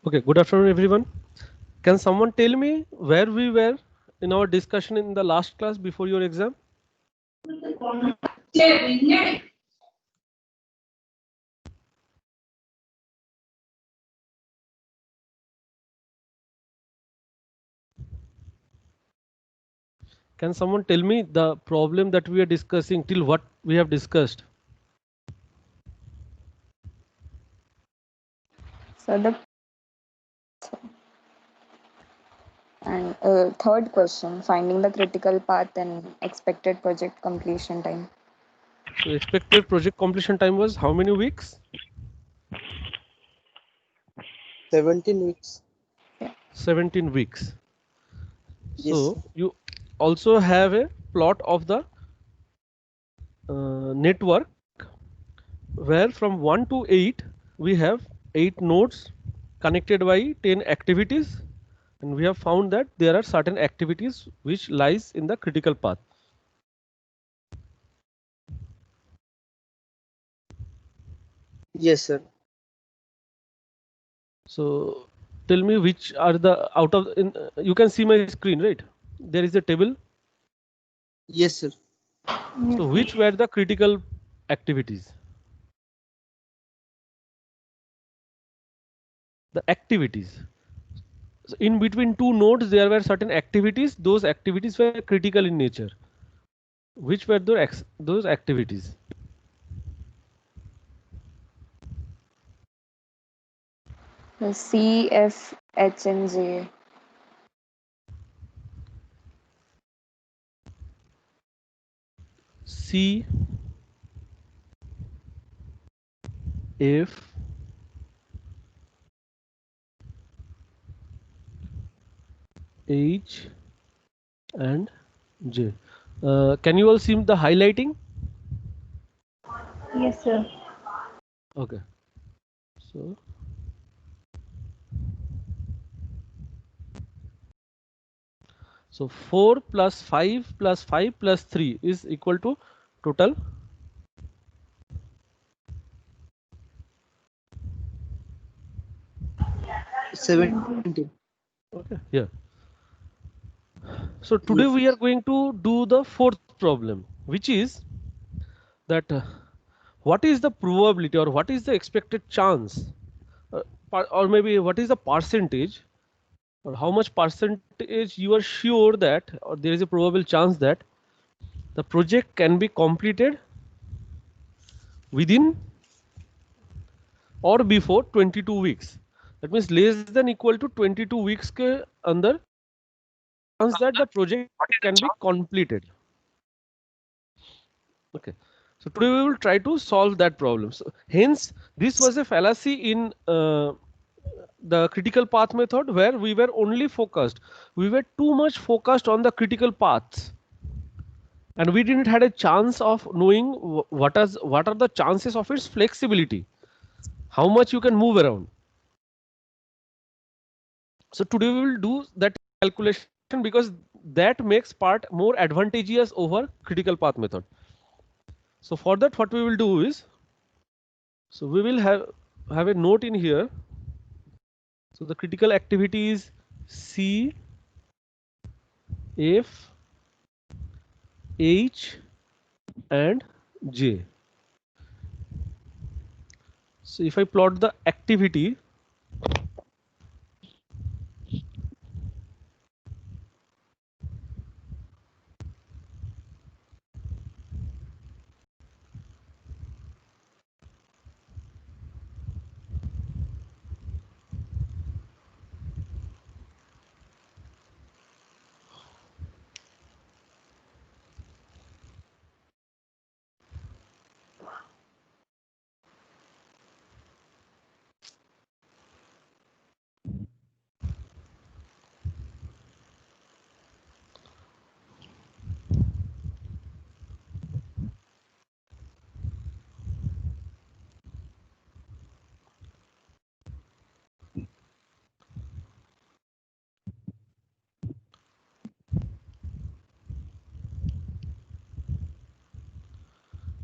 Okay, good afternoon, everyone. Can someone tell me where we were in our discussion in the last class before your exam? Can someone tell me the problem that we are discussing till what we have discussed? So the and third question, finding the critical path and expected project completion time. So expected project completion time was how many weeks? 17 weeks. Yeah. 17 weeks. Yes, So sir. you also have a plot of the network where from 1 to 8 we have 8 nodes connected by 10 activities, and we have found that there are certain activities which lies in the critical path. Yes, sir. So tell me which are the out of you can see my screen, right? There is a table. Yes, sir. Yes, So sir. which were the critical activities? The activities. So in between two nodes, there were certain activities. Those activities were critical in nature. Which were those activities? The C, F, H, and J. C, F, H, and J. Can you all see the highlighting? Yes, sir. Okay. So so 4 plus 5 plus 5 plus 3 is equal to total 17. okay yeah. So today Yes, we are going to do the fourth problem, which is that what is the probability or what is the expected chance, or maybe what is the percentage or how much percentage you are sure that or there is a probable chance that the project can be completed within or before 22 weeks. That means less than equal to 22 weeks के अंदर chance that the project can be completed. Okay. So today we will try to solve that problem. So hence, this was a fallacy in the critical path method where we were only focused. We were too much focused on the critical paths, and we didn't had a chance of knowing what are the chances of its flexibility, how much you can move around. So today we will do that calculation because that makes part more advantageous over critical path method. So for that, what we will do is, so we will have a note in here. So the critical activity is C, F, H, and J. So if I plot the activity,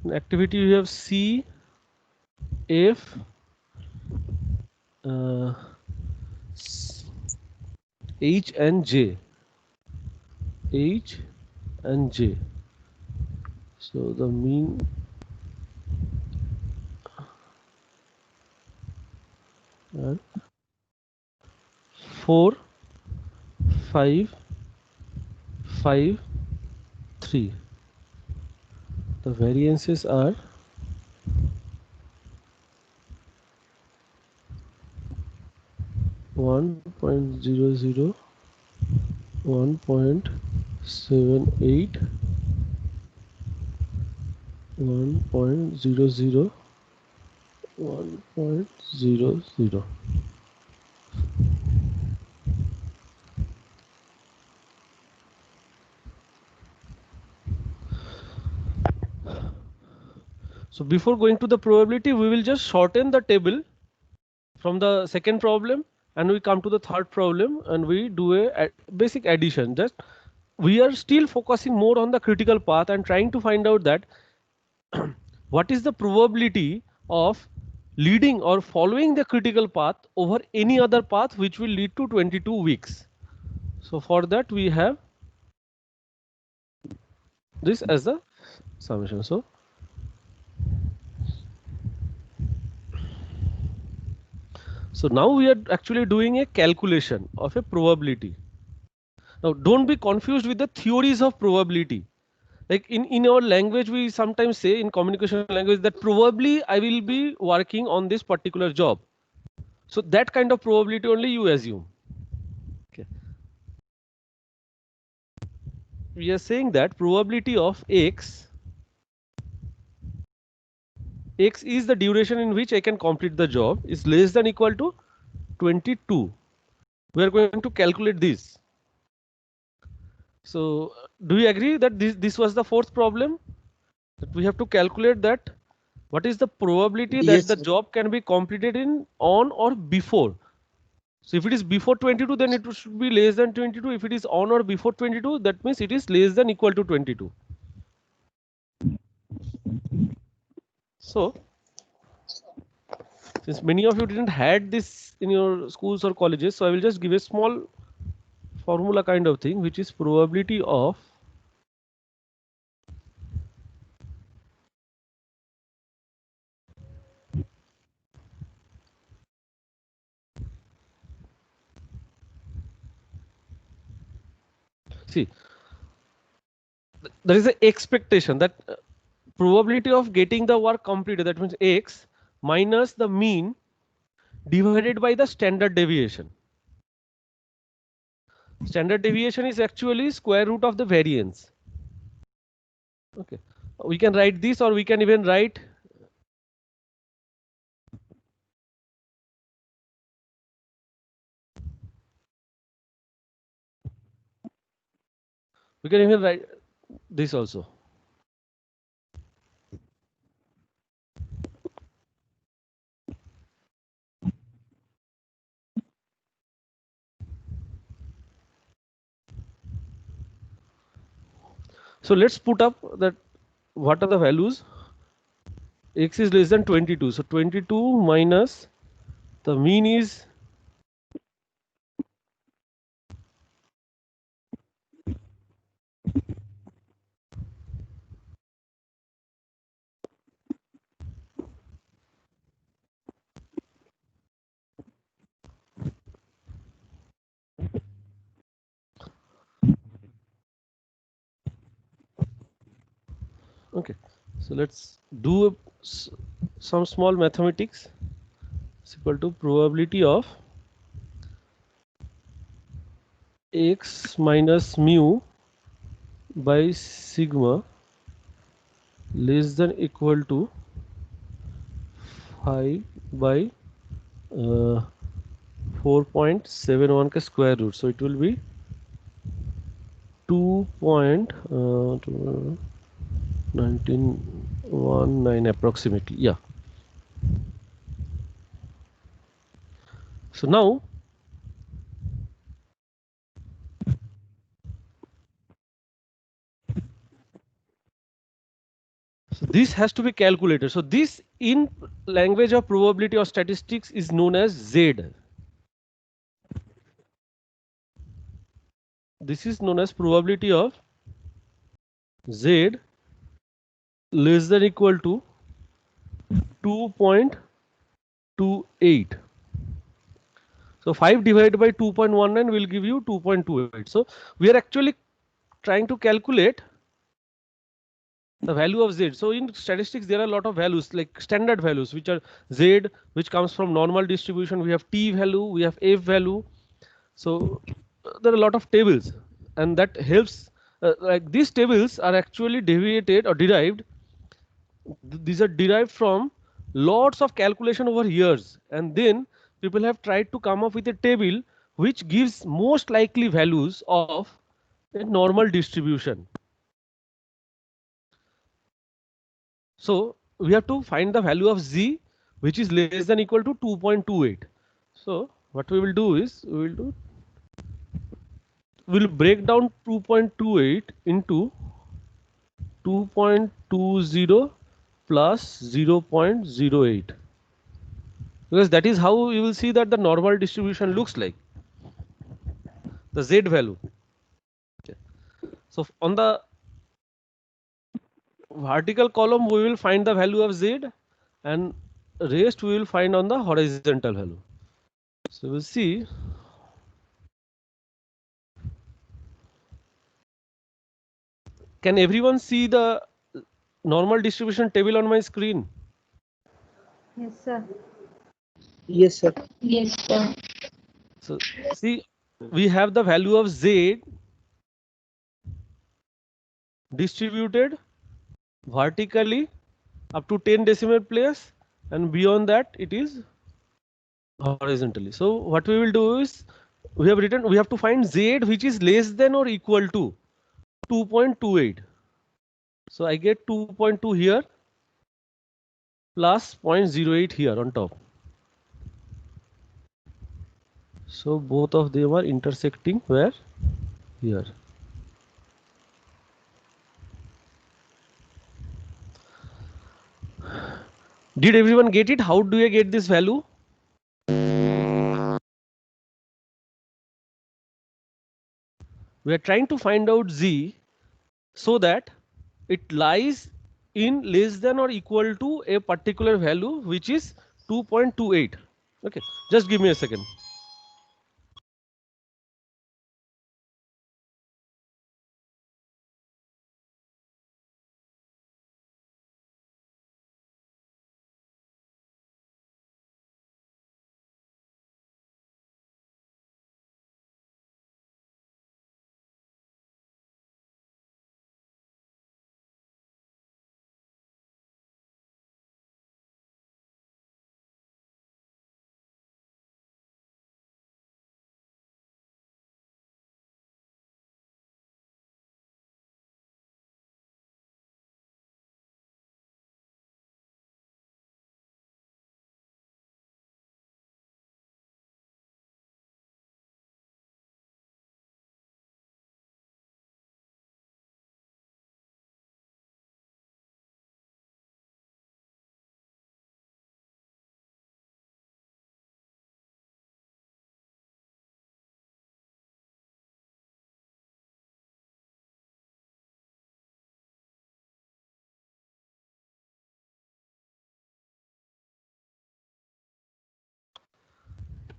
in activity you have C, F, uh, H and J. H and J. So the mean are 4, 5, 5, 3. The variances are 1.00, 1.78, 1.00, 1.00. So before going to the probability, we will just shorten the table from the second problem and we come to the third problem and we do a basic addition. Just we are still focusing more on the critical path and trying to find out that what is the probability of leading or following the critical path over any other path which will lead to 22 weeks. So for that we have this as the summation. So now we are actually doing a calculation of a probability. Now don't be confused with the theories of probability. Like in our language, we sometimes say in communication language that probably I will be working on this particular job. So that kind of probability only you assume. Okay. We are saying that probability of X is the duration in which I can complete the job is less than equal to 22. We are going to calculate this. So do you agree that this was the fourth problem? That we have to calculate that what is the probability that Yes, the sir. job can be completed in on or before. So if it is before 22, then it should be less than 22. If it is on or before 22, that means it is less than equal to 22. So since many of you didn't had this in your schools or colleges, so I will just give a small formula kind of thing, which is probability of see there is an expectation that probability of getting the work completed, that means X minus the mean divided by the standard deviation. Standard deviation is actually square root of the variance. Okay, we can write this or we can even write this also. So let's put up that what are the values. X is less than 22. So 22 minus the mean is okay. So let's do some small mathematics. It's equal to probability of X minus mu by sigma less than equal to 5 by 4.71 ka square root. So it will be 2.1919 approximately. Yeah. So now this has to be calculated. So this in language of probability or statistics is known as Z. this is known as probability of Z less than equal to 2.28. So 5 divided by 2.19 will give you 2.28. So we are actually trying to calculate the value of Z. So in statistics, there are a lot of values like standard values, which are Z, which comes from normal distribution. We have T value, we have F value. So there are a lot of tables, and that helps. Like these tables are actually deviated or derived. These are derived from lots of calculation over years, and then people have tried to come up with a table which gives most likely values of a normal distribution. So we have to find the value of Z, which is less than equal to 2.28. So what we will do is we'll break down 2.28 into 2.20 plus 0.08, because that is how you will see that the normal distribution looks like, the Z value. Okay. So on the vertical column we will find the value of Z, and rest we will find on the horizontal value. So we'll see. Can everyone see the normal distribution table on my screen? Yes, sir. Yes, sir. Yes, sir. So see, we have the value of Z distributed vertically up to 10 decimal place, and beyond that it is horizontally. So what we will do is we have to find Z which is less than or equal to 2.28. So I get 2.2 here plus 0.08 here on top. So both of them are intersecting where? Here. Did everyone get it? How do I get this value? We are trying to find out Z so that it lies in less than or equal to a particular value which is 2.28. Okay, just give me a second.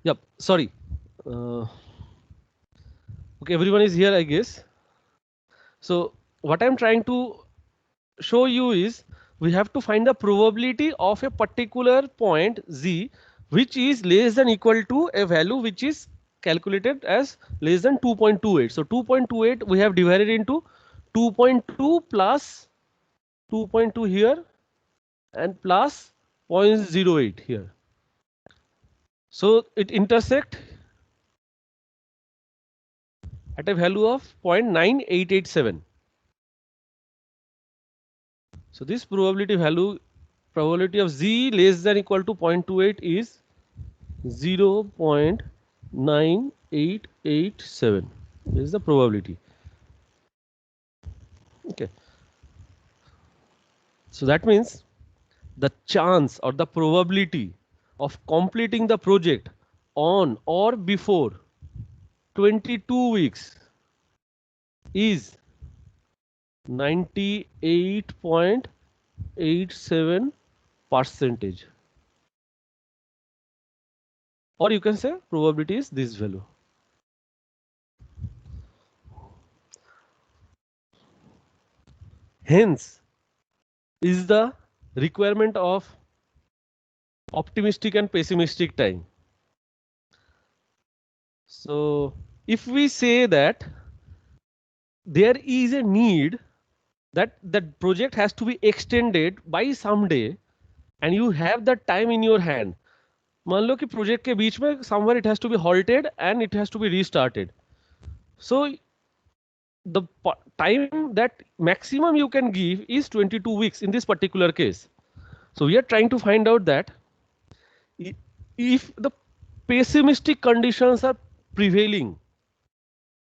Yep, sorry. Okay, everyone is here, I guess. So what I'm trying to show you is we have to find the probability of a particular point Z which is less than equal to a value which is calculated as less than 2.28. So 2.28 we have divided into 2.2 plus 2.2 here and plus 0.08 here. So it intersect at a value of 0.9887. So this probability of Z less than equal to 0.28 is 0.9887. This is the probability. Okay. So that means the chance or the probability of completing the project on or before 22 weeks is 98.87 percentage, or you can say probability is this value. Hence is the requirement of optimistic and pessimistic time. So if we say that there is a need that that project has to be extended by some day and you have that time in your hand, मान लो कि project के बीच में somewhere it has to be halted and it has to be restarted. So the time that maximum you can give is 22 weeks in this particular case. So we are trying to find out that if the pessimistic conditions are prevailing,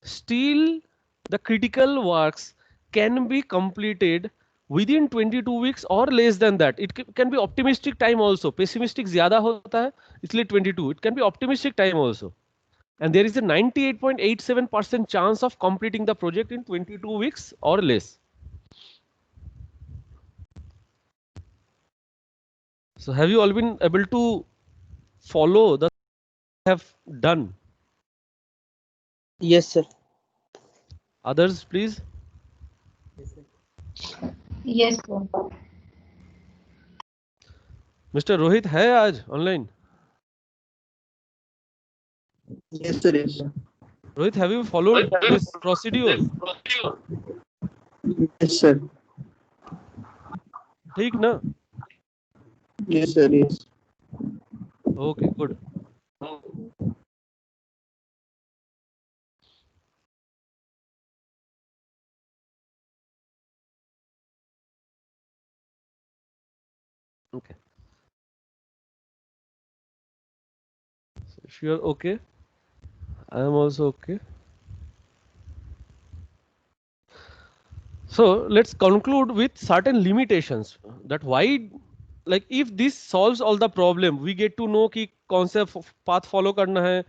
still the critical works can be completed within 22 weeks or less than that. It can be optimistic time also. Pessimistic ज़्यादा होता है, इसलिए 22. It can be optimistic time also. And there is a 98.87% chance of completing the project in 22 weeks or less. So have you all been able to follow the have done? Yes, sir. Others, please. Yes, sir. Mr. Rohit है आज online? Yes, sir. Yes, sir. Rohit, have you followed this procedure? Yes, sir. ठीक ना? Yes, sir. Yes. Okay, good. Okay. So if you are okay, I am also okay. So let's conclude with certain limitations that why, like if this solves all the problem, we get to know कि कौन सा path follow करना है,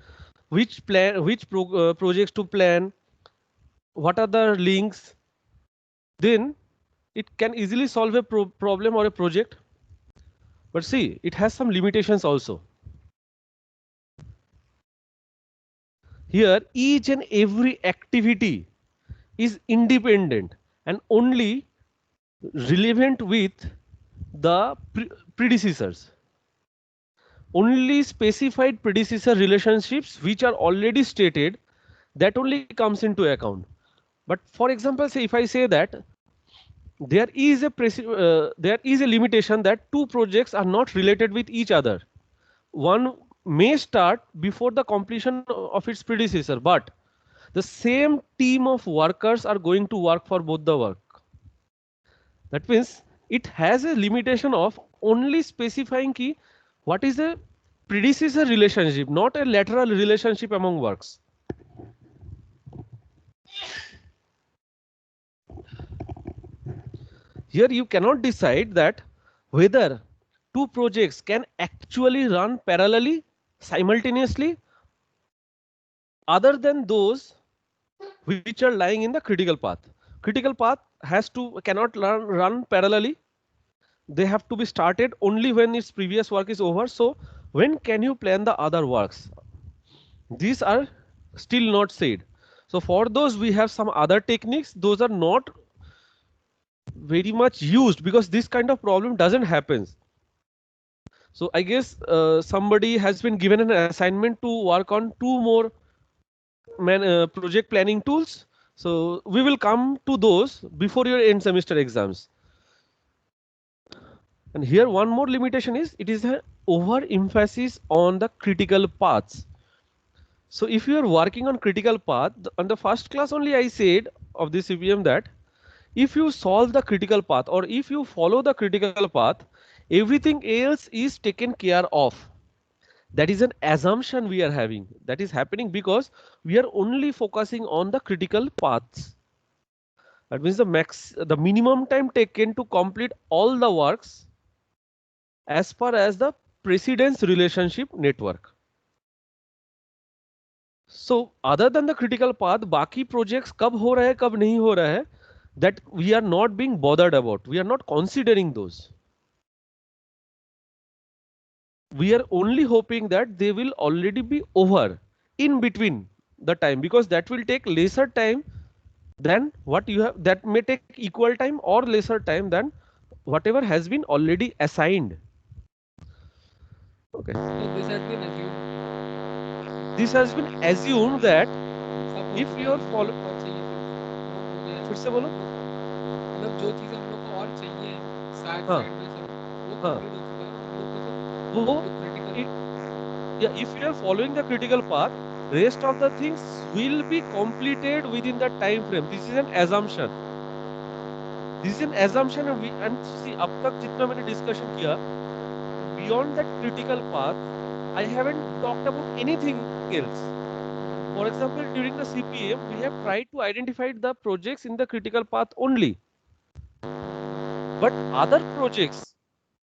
which projects to plan, what are the links, then it can easily solve a problem or a project. But see, it has some limitations also. Here, each and every activity is independent and only relevant with the predecessors. Only specified predecessor relationships which are already stated, that only comes into account. But for example, say if I say that there is a limitation that two projects are not related with each other. One may start before the completion of its predecessor, but the same team of workers are going to work for both the work. That means it has a limitation of only specifying key what is a predecessor relationship, not a lateral relationship among works. Here you cannot decide that whether two projects can actually run parallelly, simultaneously, other than those which are lying in the critical path. Critical path cannot run parallelly. They have to be started only when its previous work is over. So when can you plan the other works? These are still not said. So for those we have some other techniques. Those are not very much used because this kind of problem doesn't happen. So I guess somebody has been given an assignment to work on two more project planning tools. So we will come to those before your end semester exams. And here one more limitation is it is an over emphasis on the critical paths. So if you are working on critical path, on the first class only I said of this CPM that if you solve the critical path or if you follow the critical path, everything else is taken care of. That is an assumption we are having. That is happening because we are only focusing on the critical paths. That means the minimum time taken to complete all the works as far as the precedence relationship network. So other than the critical path, बाकी projects कब हो रहा है कब नहीं हो रहा है, that we are not being bothered about. We are not considering those. We are only hoping that they will already be over in between the time, because that will take lesser time than what you have, that may take equal time or lesser time than whatever has been already assigned. Okay. So this has been assumed. This has been assumed that Suppose if you are हम follow, लोग को चाहिए वो मुझे फिर से बोलो। मतलब जो चीज़ हम लोग को और चाहिए साइड हाँ साइड में सब वो हाँ कंप्लीट हो चुका है हम लोग को सिर्फ वो जो critical yeah, if you are following the critical path, rest of the things will be completed within the time frame. This is an assumption. This is an assumption, and see अब तक जितना मैंने discussion किया, beyond that critical path, I haven't talked about anything else. For example, during the CPM, we have tried to identify the projects in the critical path only. But other projects,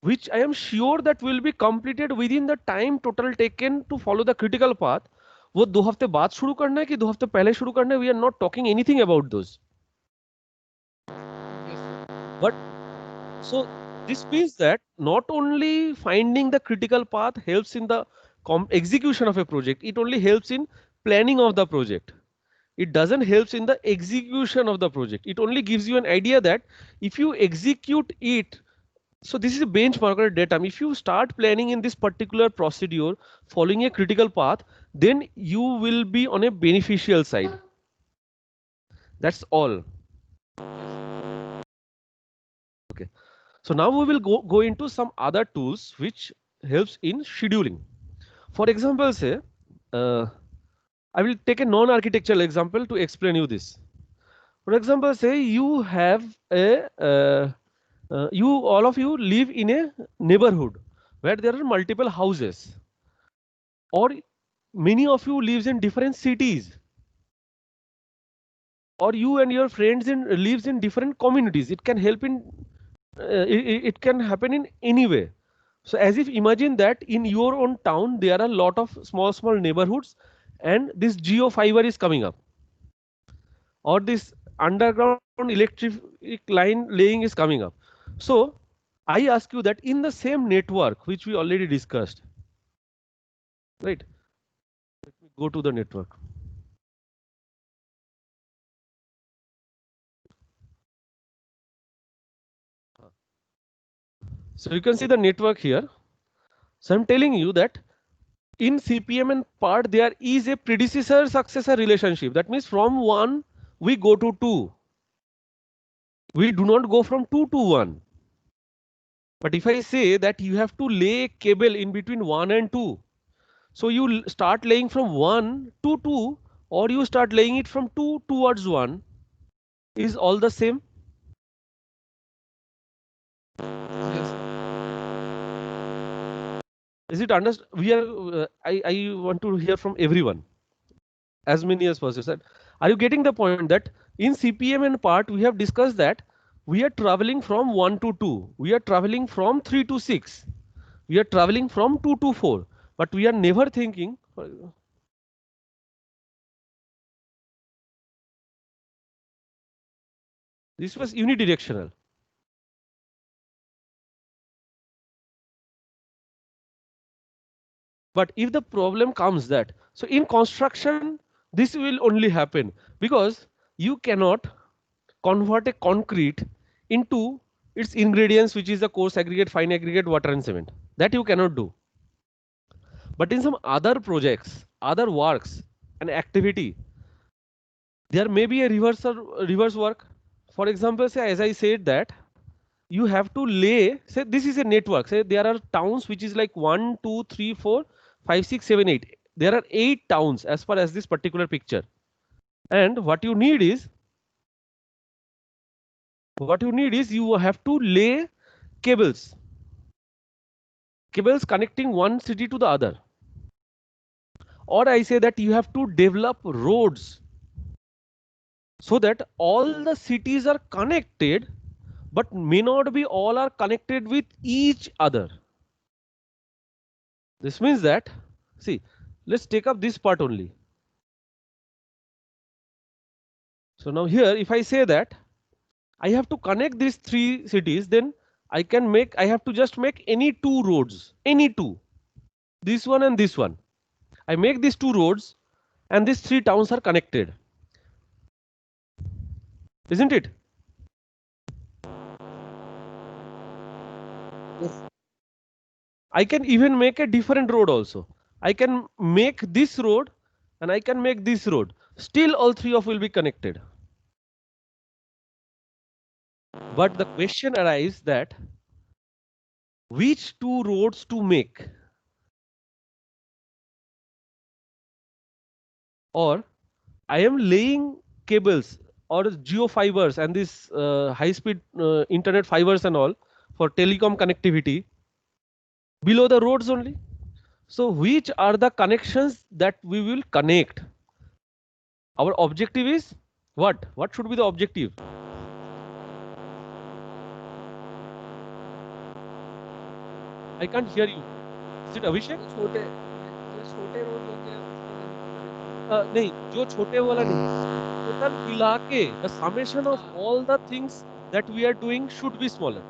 which I am sure that will be completed within the time total taken to follow the critical path, वो 2 हफ्ते बाद शुरू करना है कि 2 हफ्ते पहले शुरू करना है, we are not talking anything about those. But so this means that not only finding the critical path helps in the execution of a project, it only helps in planning of the project. It doesn't help in the execution of the project. It only gives you an idea that if you execute it, so this is a benchmark or datum. If you start planning in this particular procedure following a critical path, then you will be on a beneficial side. That's all. Okay. So now we will go into some other tools which helps in scheduling. For example, say, I will take a non-architectural example to explain you this. For example, say you have a, you all of you live in a neighborhood where there are multiple houses, or many of you lives in different cities, or you and your friends lives in different communities. It can help in, it can happen in any way. So as if imagine that in your own town there are a lot of small neighborhoods, and this geo fiber is coming up, or this underground electric line laying is coming up. So I ask you that in the same network which we already discussed, right? Let me go to the network. So you can see the network here. So I'm telling you that in CPM and part there is a predecessor successor relationship. That means from 1 we go to 2. We do not go from 2 to 1. But if I say that you have to lay cable in between 1 and 2, so you start laying from 1 to 2, or you start laying it from 2 towards 1, is all the same. Is it understood? We are. I want to hear from everyone, as many as possible. Are you getting the point that in CPM and part we have discussed that we are traveling from 1 to 2, we are traveling from 3 to 6, we are traveling from 2 to 4, but we are never thinking. This was unidirectional. But if the problem comes that, so in construction, this will only happen because you cannot convert a concrete into its ingredients, which is the coarse aggregate, fine aggregate, water and cement. That you cannot do. But in some other projects, other works and activity, there may be a reverse work. For example, say as I said that you have to lay, say this is a network, say there are towns which is like 1 2 3 4 5 6 7 8. There are 8 towns as far as this particular picture, and what you need is you have to lay cables connecting one city to the other, or I say that you have to develop roads so that all the cities are connected, but may not be all are connected with each other. This means that, see, let's take up this part only. So now here, if I say that I have to connect these three cities, then I have to just make any two roads, any two, this one and this one. I make these two roads and these three towns are connected, isn't it? I can even make a different road also. I can make this road and I can make this road. Still all three of will be connected. But the question arises that which two roads to make? Or I am laying cables or geo fibers and this high speed internet fibers and all for telecom connectivity below the roads only. So which are the connections that we will connect? Our objective is what? What should be the objective? I can't hear you. Is it Abhishek? छोटे जो छोटे road होंगे नहीं, जो छोटे वाला नहीं. Total मिला के the summation of all the things that we are doing should be smaller.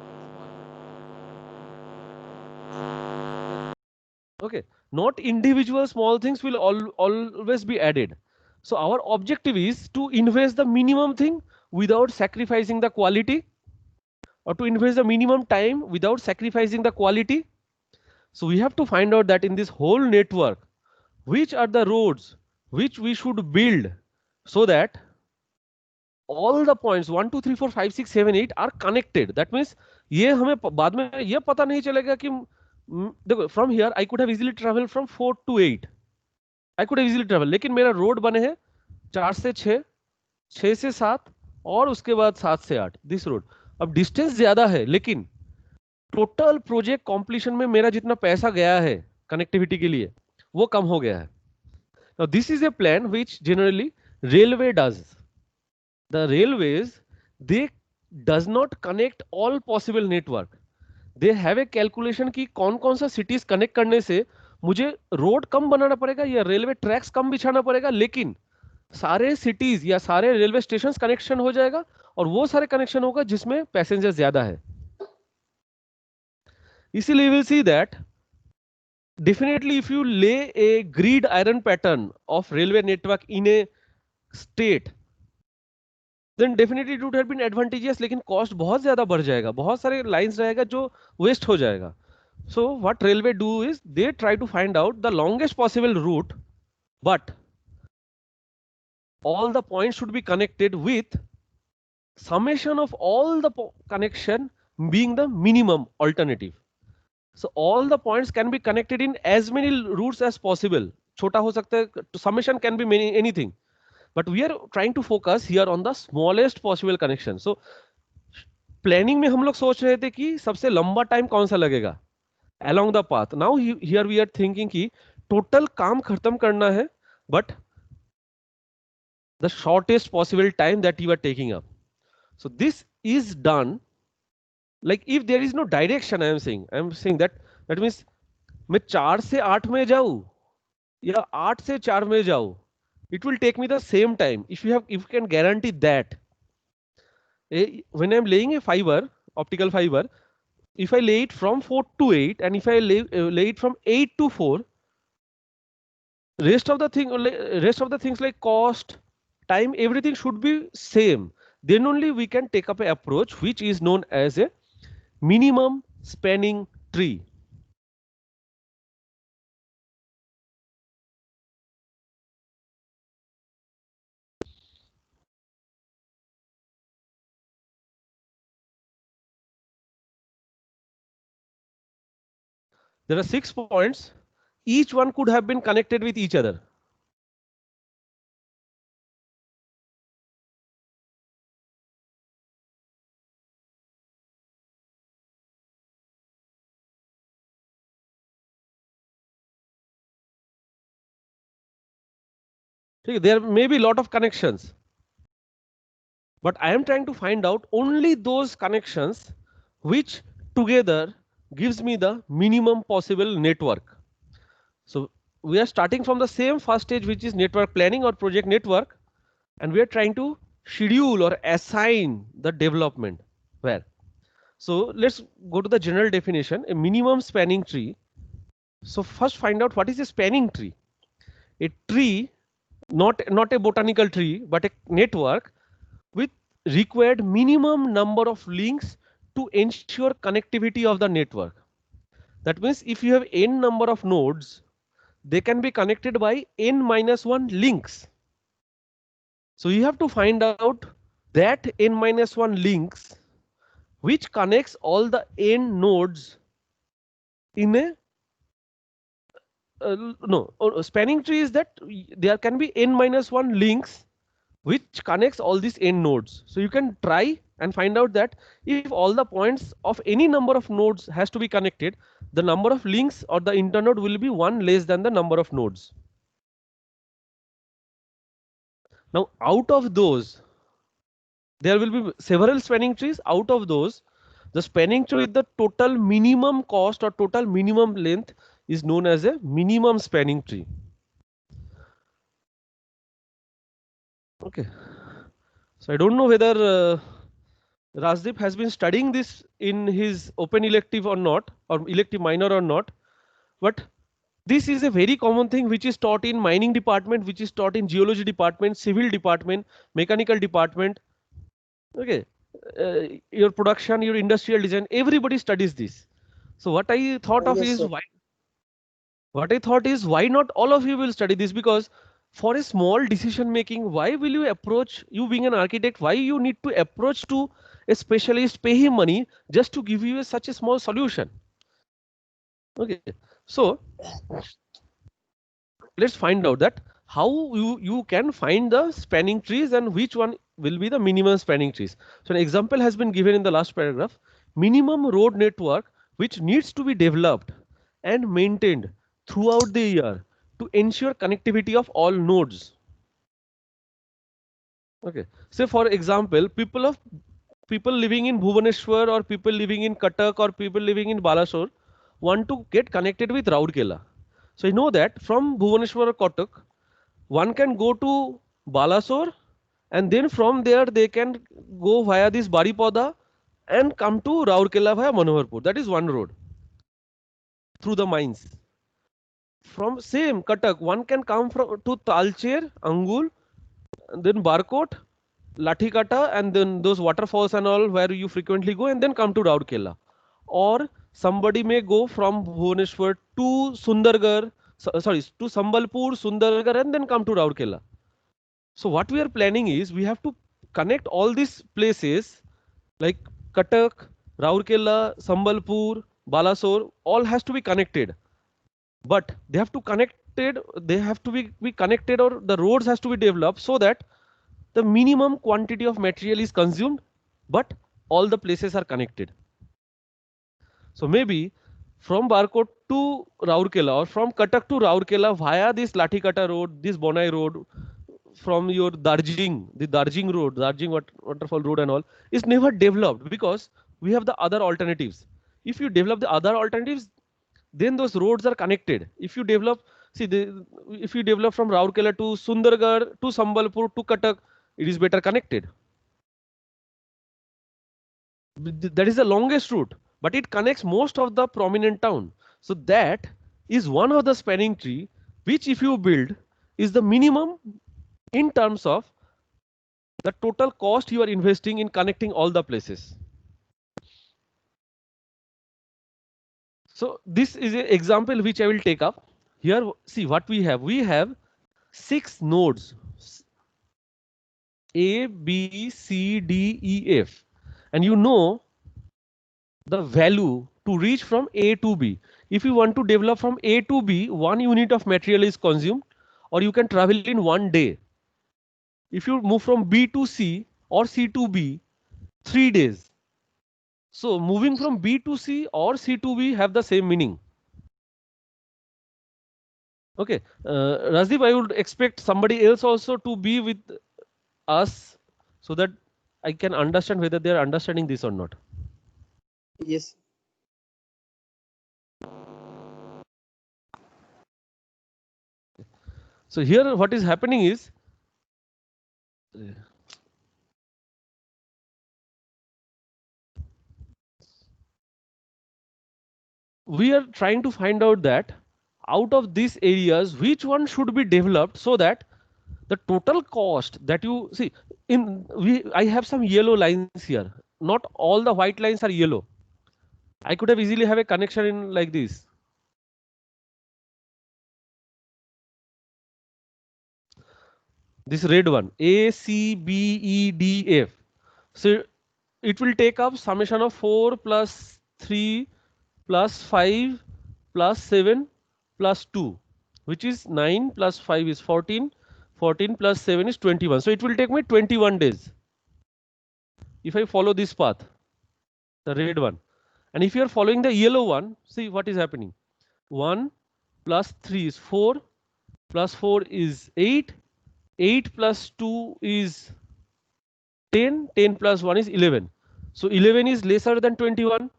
Okay, not individual small things will always be added. So our objective is to invest the minimum thing without sacrificing the quality, or to invest the minimum time without sacrificing the quality. So we have to find out that in this whole network, which are the roads which we should build so that all the points 1 2 3 4 5 6 7 8 are connected. That means ये हमें बाद में ये पता नहीं चलेगा कि देखो from here I could have easily traveled from 4 to 8. I could have easily traveled, लेकिन मेरा रोड बने हैं 4 से 6, 6 से 7 और उसके बाद 7 से 8 दिस रोड. अब डिस्टेंस ज्यादा है लेकिन टोटल प्रोजेक्ट कॉम्प्लीशन में मेरा जितना पैसा गया है कनेक्टिविटी के लिए वो कम हो गया है. Now this is a plan which generally railway does. The railways, they does not connect all possible network. They have a calculation कि कौन कौन सा cities connect करने से मुझे रोड कम बनाना पड़ेगा या रेलवे ट्रैक्स कम बिछाना पड़ेगा, लेकिन सारे सिटीज या सारे रेलवे स्टेशन कनेक्शन हो जाएगा और वो सारे कनेक्शन होगा जिसमें पैसेंजर ज्यादा है. इसीलिए will see that definitely if you lay a grid iron pattern of railway network in a state, then definitely it would have been advantageous, लेकिन cost बहुत ज्यादा बढ़ जाएगा, बहुत सारे lines रहेगा जो waste हो जाएगा. So what railway do is they try to find out the longest possible route, but all the points should be connected with summation of all the connection being the minimum alternative. So all the points can be connected in as many routes as possible. छोटा हो सकता है, summation can be many anything, but we are trying to focus here on the smallest possible connection. So planning में हम लोग सोच रहे थे कि सबसे लंबा टाइम कौन सा लगेगा along the path. Now here we are thinking कि total काम खत्म करना है, but the shortest possible time that you are taking up. So this is done. Like if there is no direction, I am saying that means मैं 4 से 8 में जाऊं या 8 से 4 में जाऊं, it will take me the same time. If you can guarantee that when I am laying a fiber, optical fiber, if I lay it from 4 to 8 and if I lay it from 8 to 4, rest of the things like cost, time, everything should be same. Then only we can take up an approach which is known as a minimum spanning tree. There are 6 points. Each one could have been connected with each other. There may be a lot of connections, but I am trying to find out only those connections which together gives me the minimum possible network. So we are starting from the same first stage, which is network planning or project network, and we are trying to schedule or assign the development where. So let's go to the general definition, a minimum spanning tree. So first find out what is a spanning tree. A tree, not a botanical tree, but a network with required minimum number of links to ensure connectivity of the network. That means if you have n number of nodes, they can be connected by n minus 1 links. So you have to find out that n minus 1 links which connects all the n nodes in a no spanning tree is that there can be n minus 1 links which connects all these n nodes. So you can try and find out that if all the points of any number of nodes has to be connected, the number of links or the internode will be one less than the number of nodes. Now out of those, there will be several spanning trees. Out of those, the spanning tree with the total minimum cost or total minimum length is known as a minimum spanning tree. Okay. So I don't know whether Rajdeep has been studying this in his open elective or not, or elective minor or not, but this is a very common thing which is taught in mining department, which is taught in geology department, civil department, mechanical department. Okay, your production, your industrial design, everybody studies this. So what I thought of Yes, is sir. why not all of you will study this, because for a small decision making, why will you approach, you being an architect, why you need to approach to a specialist, pay him money just to give you such a small solution. Okay, so let's find out that how you can find the spanning trees and which one will be the minimum spanning trees. So an example has been given in the last paragraph. Minimum road network which needs to be developed and maintained throughout the year to ensure connectivity of all nodes. Okay, say for example, people living in Bhubaneswar or people living in Cuttack or people living in Balasore want to get connected with Rourkela. So you know that from Bhubaneswar or Cuttack, one can go to Balasore and then from there they can go via this Baripada and come to Rourkela via Manoharpur. That is one road through the mines. From same Cuttack, one can come from to Talcher, Angul, and then Barkot, Lathikata, and then those waterfalls and all where you frequently go, and then come to Rourkela. Or somebody may go from Bhubaneswar to Sundargarh, sorry, to Sambalpur, Sundargarh, and then come to Rourkela. So what we are planning is we have to connect all these places like Cuttack, Rourkela, Sambalpur, Balasore, all has to be connected. But they have to connected, they have to be connected, or the roads has to be developed so that the minimum quantity of material is consumed, but all the places are connected. So maybe from Barkot to Rourkela or from Cuttack to Rourkela via this Lathikata road, this Bonai road, from your Darjeeling, the Darjeeling road, Darjeeling waterfall road and all is never developed because we have the other alternatives. If you develop the other alternatives, then those roads are connected. If you develop, if you develop from Rourkela to Sundargarh to Sambalpur to Cuttack, it is better connected. That is the longest route, but it connects most of the prominent town. So that is one of the spanning tree, which if you build is the minimum in terms of the total cost you are investing in connecting all the places. So this is an example which I will take up. Here, see what we have. We have 6 nodes, A, B, C, D, E, F. And you know the value to reach from A to B. If you want to develop from A to B, 1 unit of material is consumed, or you can travel in 1 day. If you move from B to C or C to B, 3 days. So moving from B to C or C to B have the same meaning. Okay, Rajdeep, I would expect somebody else also to be with us so that I can understand whether they are understanding this or not. Yes. So here what is happening is we are trying to find out that out of these areas, which one should be developed so that the total cost that you see I have some yellow lines here. Not all the white lines are yellow. I could have easily have a connection in like this. This red one, A, C, B, E, D, F. So it will take up summation of 4 plus 3 plus 5 plus 7 plus 2, which is 9 plus 5 is 14. 14 plus 7 is 21. So it will take me 21 days if I follow this path, the red one. And if you are following the yellow one, see what is happening. 1 plus 3 is 4, plus 4 is 8, 8 plus 2 is 10, 10 plus 1 is 11. So 11 is lesser than 21.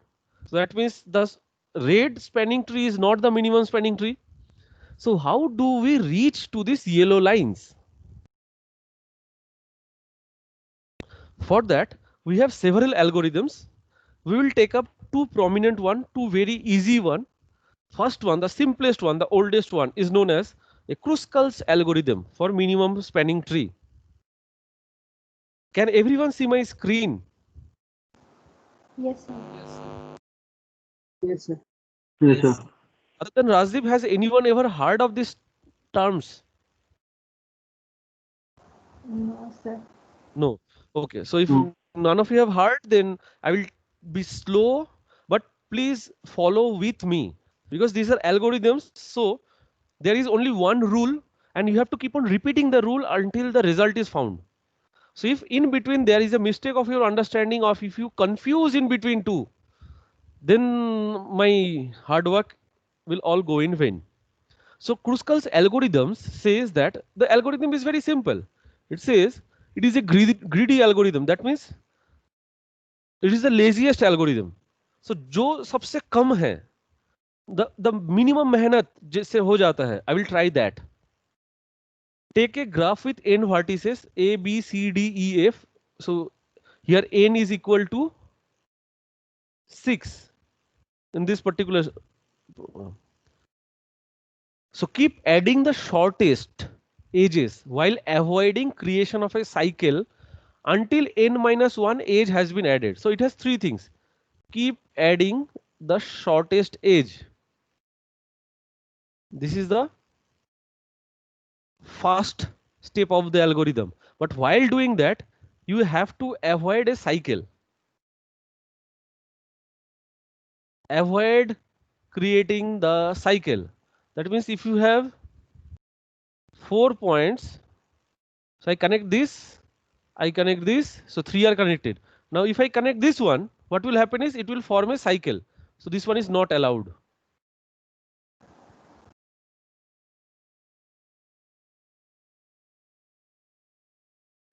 So that means the red spanning tree is not the minimum spanning tree. So how do we reach to these yellow lines? For that, we have several algorithms. We will take up two prominent one, two very easy one. First one, the simplest one, the oldest one is known as a Kruskal's algorithm for minimum spanning tree. Can everyone see my screen? Yes, sir. Yes, sir. Yes, sir. Yes, sir. Other than Rajdeep, has anyone ever heard of these terms? No, sir. No. Okay. So if No. none of you have heard, then I will be slow, but please follow with me because these are algorithms. So there is only one rule and you have to keep on repeating the rule until the result is found. So if in between there is a mistake of your understanding, of if you confuse in between two, then my hard work will all go in vain. So Kruskal's algorithms says that the algorithm is very simple. It says it is a greedy algorithm. That means it is the laziest algorithm. So जो सबसे कम है, the minimum मेहनत जिससे हो जाता है, I will try that. Take a graph with n vertices A, B, C, D, E, F. So here n is equal to 6 in this particular. So keep adding the shortest edges while avoiding creation of a cycle until n minus 1 edge has been added. So it has three things. Keep adding the shortest edge. This is the first step of the algorithm. But while doing that, you have to avoid a cycle. Avoid creating the cycle. That means if you have 4 points, so I connect this, I connect this, so 3 are connected. Now if I connect this one, what will happen is it will form a cycle. So this one is not allowed.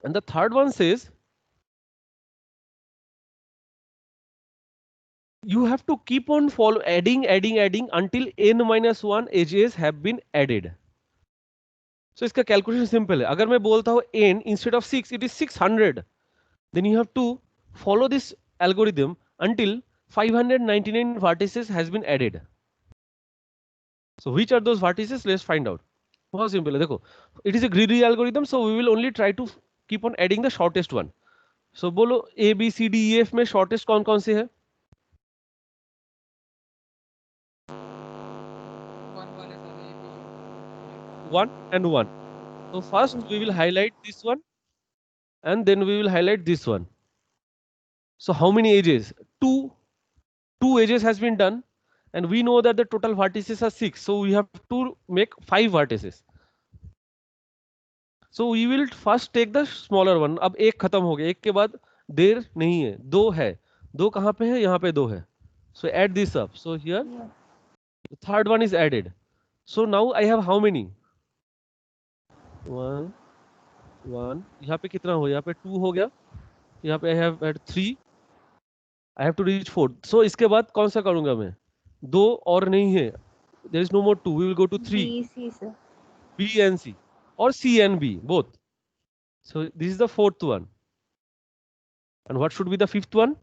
And the third one says you have to keep on adding until n minus 1 edges have been added. So इसका calculation simple है. अगर मैं बोलता हूँ n instead of 6 it is 600, then you have to follow this algorithm until 599 vertices has been added. So which are those vertices? Let's find out. बहुत simple है देखो. It is a greedy algorithm, so we will only try to keep on adding the shortest one. So बोलो A, B, C, D, E, F में shortest कौन कौन से है? One वाले sir A, B. 1 and 1. So first we will highlight this one and then we will highlight this one. So how many edges? Two edges has been done and we know that the total vertices are 6. So we have to make 5 vertices. So we will first take the smaller one. अब एक खत्म हो गया, एक के बाद देर नहीं है, दो है. दो कहाँ पे है? यहाँ पे दो है. So add this up. So here the third one is added. So now I have how many? 1 1. यहाँ पे कितना हो? यहाँ पे 2 हो गया. यहाँ पे I have had 3. I have to reach 4. So इसके बाद कौन सा करूंगा मैं? दो और नहीं है. There is no more 2. We will go to 3. B, C, sir. B and C or C and B both. So this is the fourth one. And what should be the fifth one?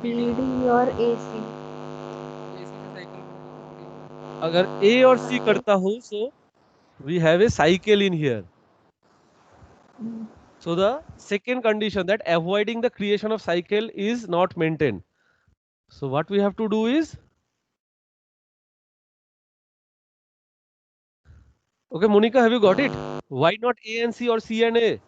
BD और AC. AC से cycle में अगर A और C करता हो, so we have a cycle in here. Mm. So the second condition, that avoiding the creation of cycle, is not maintained. So what we have to do is, okay, Monica, have you got it? Why not A and C or C and A?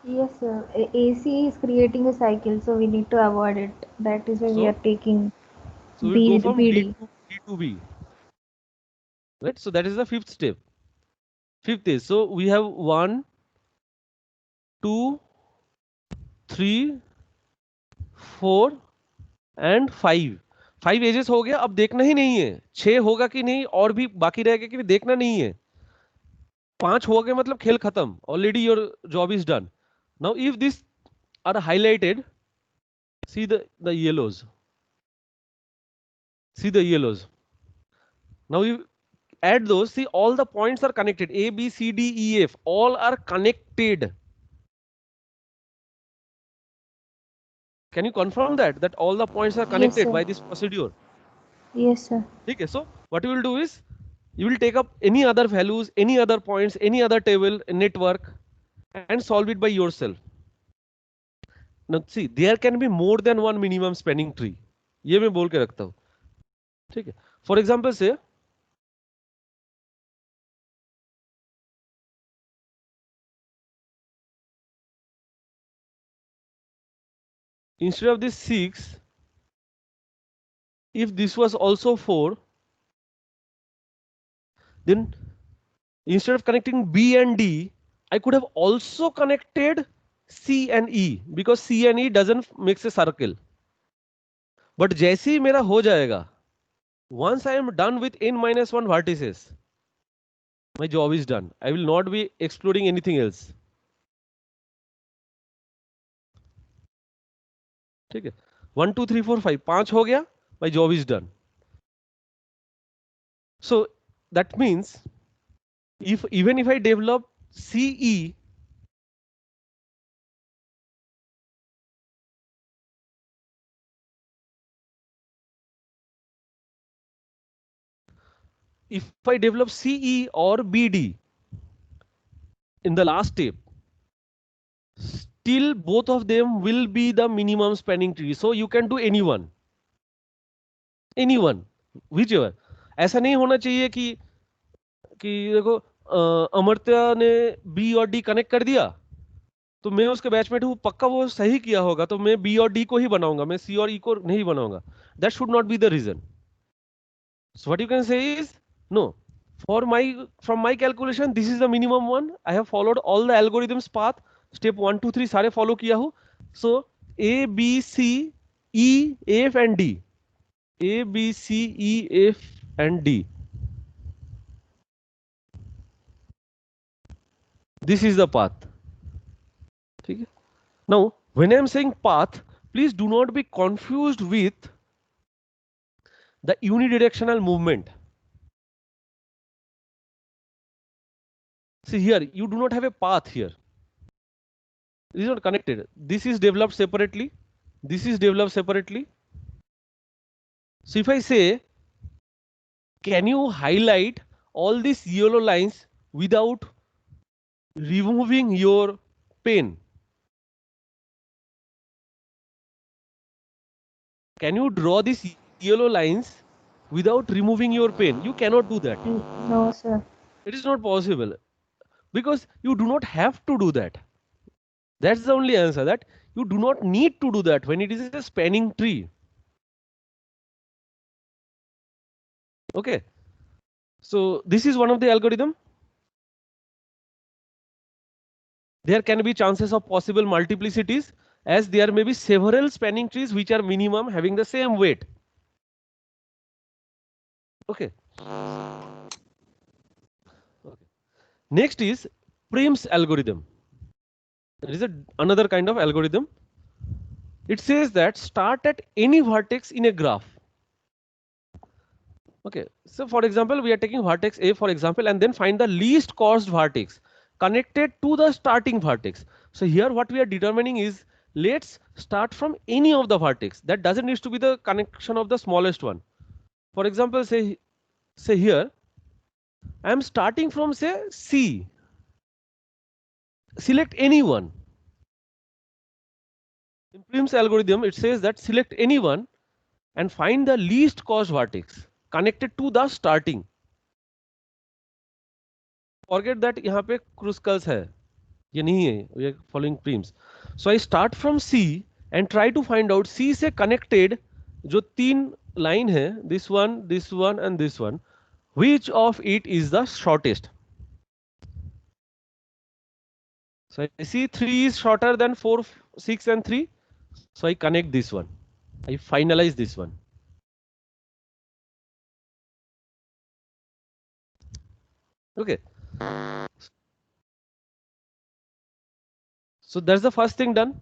Yes, sir. AC is creating a cycle, so we need to avoid it. That is why we are So taking we'll go from D BD. to B. Right? So that is the fifth step. Fifth is, so we have 1, 2, 3, 4 and 5. 5 edges हो गया, अब देखना ही नहीं है 6 होगा कि नहीं, और भी बाकी रहेगा कि देखना नहीं है. 5 हो गए मतलब खेल खत्म, already your job is done. Now if this are highlighted, see the yellows, see the yellows. Now you add those, see all the points are connected, A, B, C, D, E, F, all are connected. Can you confirm that all the points are Yes, connected sir. by this procedure? Yes, sir. Okay, so what you will do is, you will take up any other values, any other points, any other table, network, and solve it by yourself. Now see, there can be more than one minimum spanning tree. ये मैं बोल के रखता हूँ, ठीक है. For example, say instead of this 6, if this was also 4, then instead of connecting B and D, I could have also connected C and E, because C and E doesn't makes a circle. But जैसे ही मेरा हो जाएगा, once I am done with n-1 vertices, my job is done. I will not be exploring anything else. ठीक है, 1 2 3 4 5 5 हो गया, my job is done. So that means, if even if I develop CE, if I develop CE or BD in the last step, still both of them will be the minimum spanning tree. So you can do anyone, whichever. ऐसा नहीं होना चाहिए कि देखो अमर्त्य ने B और D connect कर दिया, तो मैं उसके बैचमेट हूँ, पक्का वो सही किया होगा, तो मैं बी और डी को ही बनाऊंगा, मैं सी और ई को नहीं बनाऊंगा. That should not be the reason. So what you can say is, no, from my calculation, this is the minimum one. I have followed all the algorithms path, step 1 2 3 सारे follow किया हूँ. So A B C E F and D, A B C E F and D, this is the path. ठीक है. Now when I am saying path, please do not be confused with the unidirectional movement. See here, you do not have a path here. It is not connected. This is developed separately. This is developed separately. So if I say, can you highlight all these yellow lines without removing your pen? Can you draw these yellow lines without removing your pen? You cannot do that. No, sir. It is not possible, because you do not have to do that. That's the only answer, that you do not need to do that when it is a spanning tree. Okay. So this is one of the algorithm. There can be chances of possible multiplicities, as there may be several spanning trees which are minimum having the same weight. Okay. Next is Prim's algorithm. There is another kind of algorithm. It says that start at any vertex in a graph. Okay, so for example, we are taking vertex A for example, and then find the least cost vertex connected to the starting vertex. So here what we are determining is let's start from any of the vertex. That doesn't need to be the connection of the smallest one. For example, say here, I am starting from say C. Select any one. In Prim's algorithm, it says that select any one and find the least cost vertex connected to the starting. Forget that यहाँ पे Kruskal's है, ये नहीं है, we are following Prims. So I start from C and try to find out C से connected जो तीन line है, this one and this one, which of it is the shortest. So I see 3 is shorter than 4, 6 and 3. So I connect this one. I finalize this one. Okay. So that's the first thing done.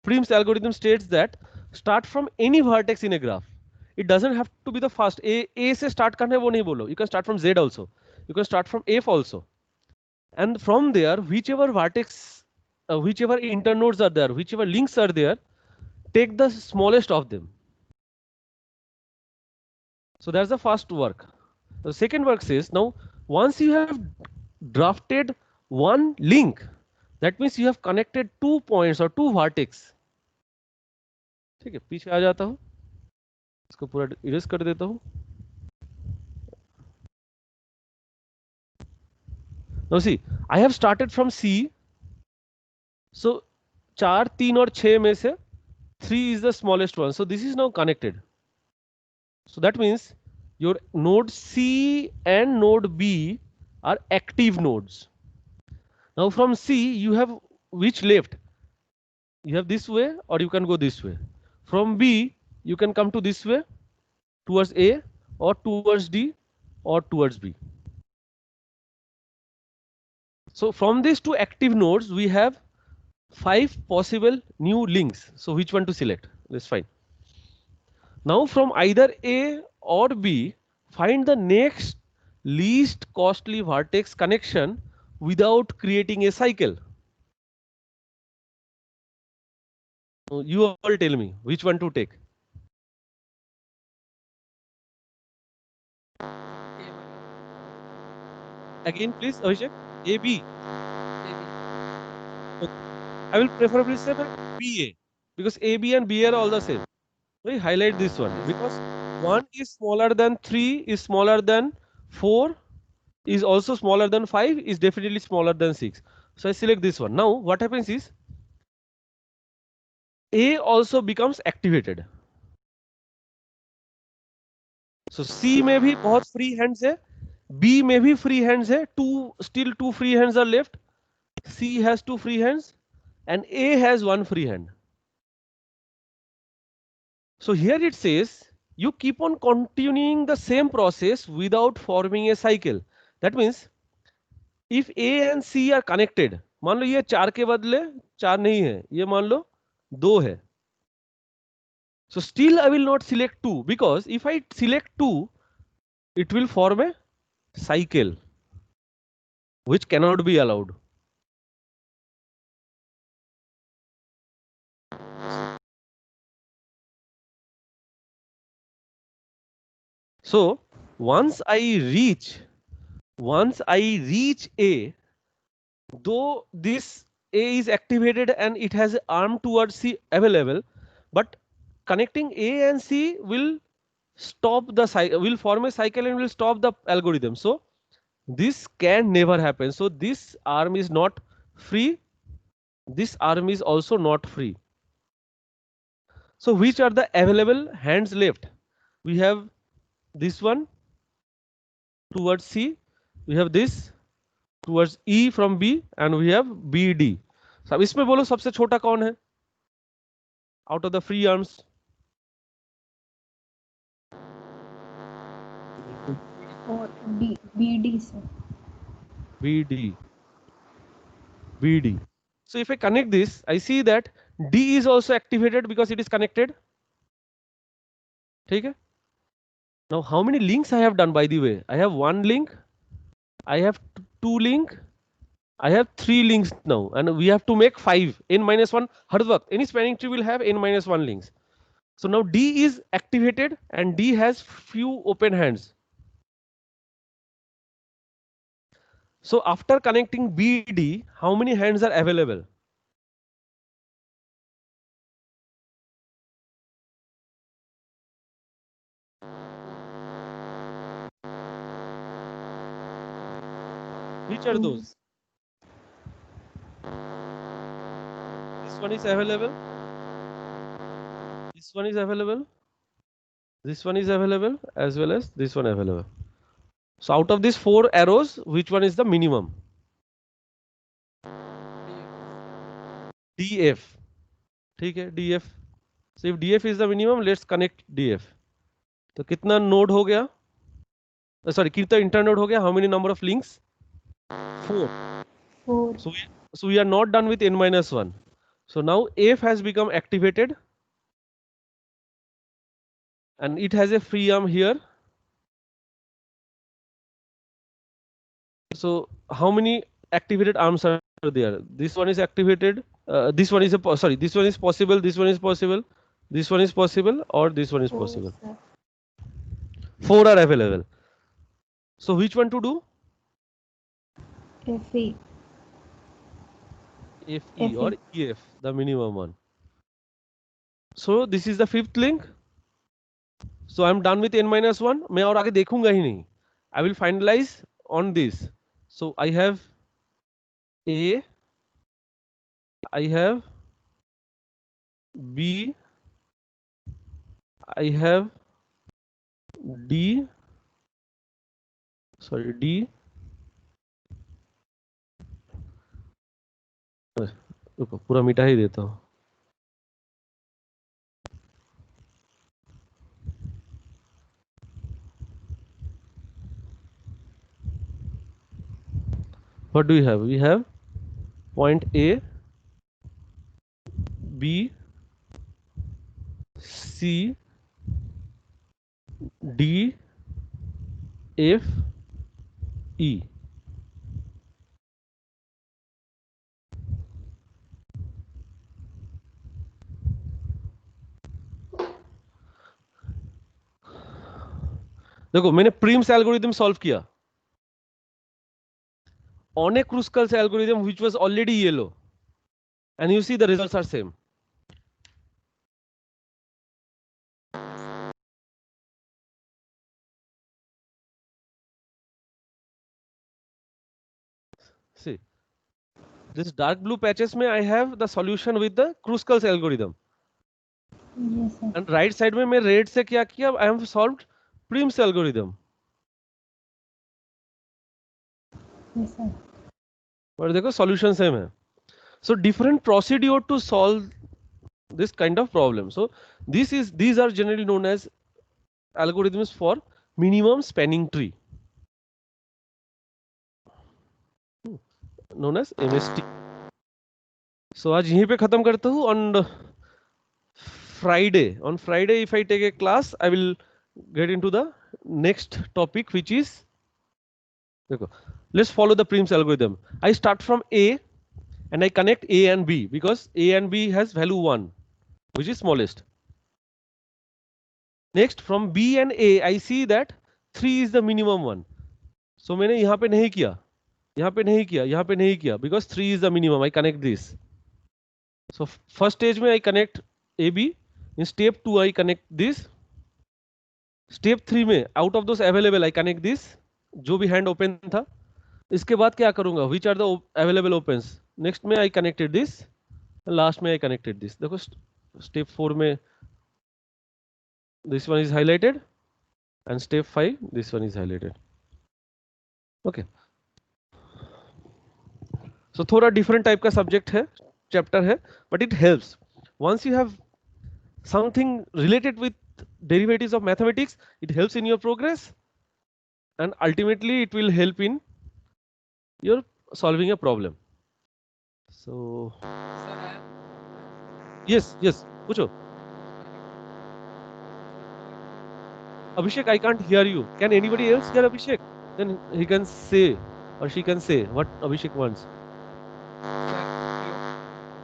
Prim's algorithm states that start from any vertex in a graph. It doesn't have to be the first. A से start करना है वो नहीं बोलो. You can start from Z also. You can start from F also. And from there, whichever vertex, whichever internodes are there, whichever links are there, take the smallest of them. So that's the first work. The second work says now once you have drafted one link, that means you have connected 2 points or 2 vertex. ठीक है, पीछे आ जाता हूँ, इसको पूरा erase कर देता हूँ. Now see, I have started from C. So 4, 3 और 6 में से 3 is the smallest one. So this is now connected. So that means your node C and node B are active nodes. Now from C you have which left? You have this way or you can go this way. From B you can come to this way towards A or towards D or towards B. So from these 2 active nodes we have 5 possible new links. So which one to select? Let's find. Now from either A or B, find the next least costly vertex connection without creating a cycle. So you all tell me which one to take. Again, please, Abhishek. A, B. I will preferably say BA because A, B and B are all the same. We highlight this one because 1 is smaller than 3, is smaller than 4, is also smaller than 5, is definitely smaller than 6. So I select this one. Now what happens is A also becomes activated. So C में भी बहुत free hands है, B में भी free hands है, still two free hands are left. C has 2 free hands and A has 1 free hand. So here it says you keep on continuing the same process without forming a cycle. That means if A and C are connected, मान लो ये 4 के बदले 4 नहीं है, ये मान लो 2 है. So still I will not select 2 because if I select 2, it will form a cycle which cannot be allowed. So once I reach A, though this A is activated and it has arm towards C available, but connecting A and C will stop the cycle, will form a cycle and will stop the algorithm. So this can never happen. So this arm is not free. This arm is also not free. So which are the available hands left? We have this one towards C, we have this towards E from B and we have BD. So अब इसमें बोलो सबसे छोटा कौन है? Out of the free arms. Or BD, sir. BD. So if I connect this, I see that D is also activated because it is connected. ठीक है? Now how many links I have done by the way? I have 1 link, I have 2 link I have 3 links now, and we have to make 5 n minus 1 हर वक्त any spanning tree will have n minus 1 links. So now D is activated and D has few open hands. So after connecting BD, how many hands are available? Which are those? This one is available. This one is available. This one is available as well as this one available. So out of these 4 arrows, which one is the minimum? DF. ठीक है, DF. So if DF is the minimum, let's connect DF. तो कितना node हो गया? Sorry, कितना internode हो गया? How many number of links? 4. 4. So we are not done with n minus 1. So now F has become activated and it has a free arm here. So how many activated arms are there? This one is activated. This one is this one is possible. This one is possible. This one is possible, or this one is possible. 4 are available. So which one to do? FE. FE or EF, the minimum one. So this is the 5th link. So I'm done with n minus 1. मैं और आगे देखूंगा ही नहीं. I will finalize on this. So I have A, I have B, I have D, sorry D, रुको पूरा मिटा ही देता हूँ. What do we have? We have point A, B, C, D, F, E. देखो मैंने Prim's algorithm solve किया on a Kruskal's algorithm which was already yellow, and you see the results are same. See, this dark blue patches में I have the solution with the Kruskal's algorithm. Yes, sir. And right side में मैं red से क्या किया? I have solved Prim's algorithm. Yes, sir. और देखो solution same है. So different procedure to solve this kind of problem. So these are generally known as algorithms for minimum spanning tree, known as MST. So आज यहीं पे खत्म करता हूँ. On Friday if I take a class, I will get into the next topic, which is, let's follow the Prim's algorithm. I start from A and I connect A and B because A and B has value 1, which is smallest. Next from B and A, I see that 3 is the minimum one. So मैंने यहाँ पे नहीं किया, यहाँ पे नहीं किया, यहाँ पे नहीं किया, because 3 is the minimum. I connect this. So first stage में I connect AB. In step 2 I connect this. Step 3 में out of those available I connect this. जो भी hand open था. इसके बाद क्या करूँगा? Which are the available opens? Next में I connected this. Last में I connected this. देखो step 4 में this one is highlighted, and step 5 this one is highlighted. Okay. So थोड़ा different type का subject है, chapter है, but it helps. Once you have something related with derivatives of mathematics, it helps in your progress, and ultimately it will help in your solving a problem. So yes, पूछो. Abhishek, I can't hear you. Can anybody else hear Abhishek? Then he can say, or she can say what Abhishek wants.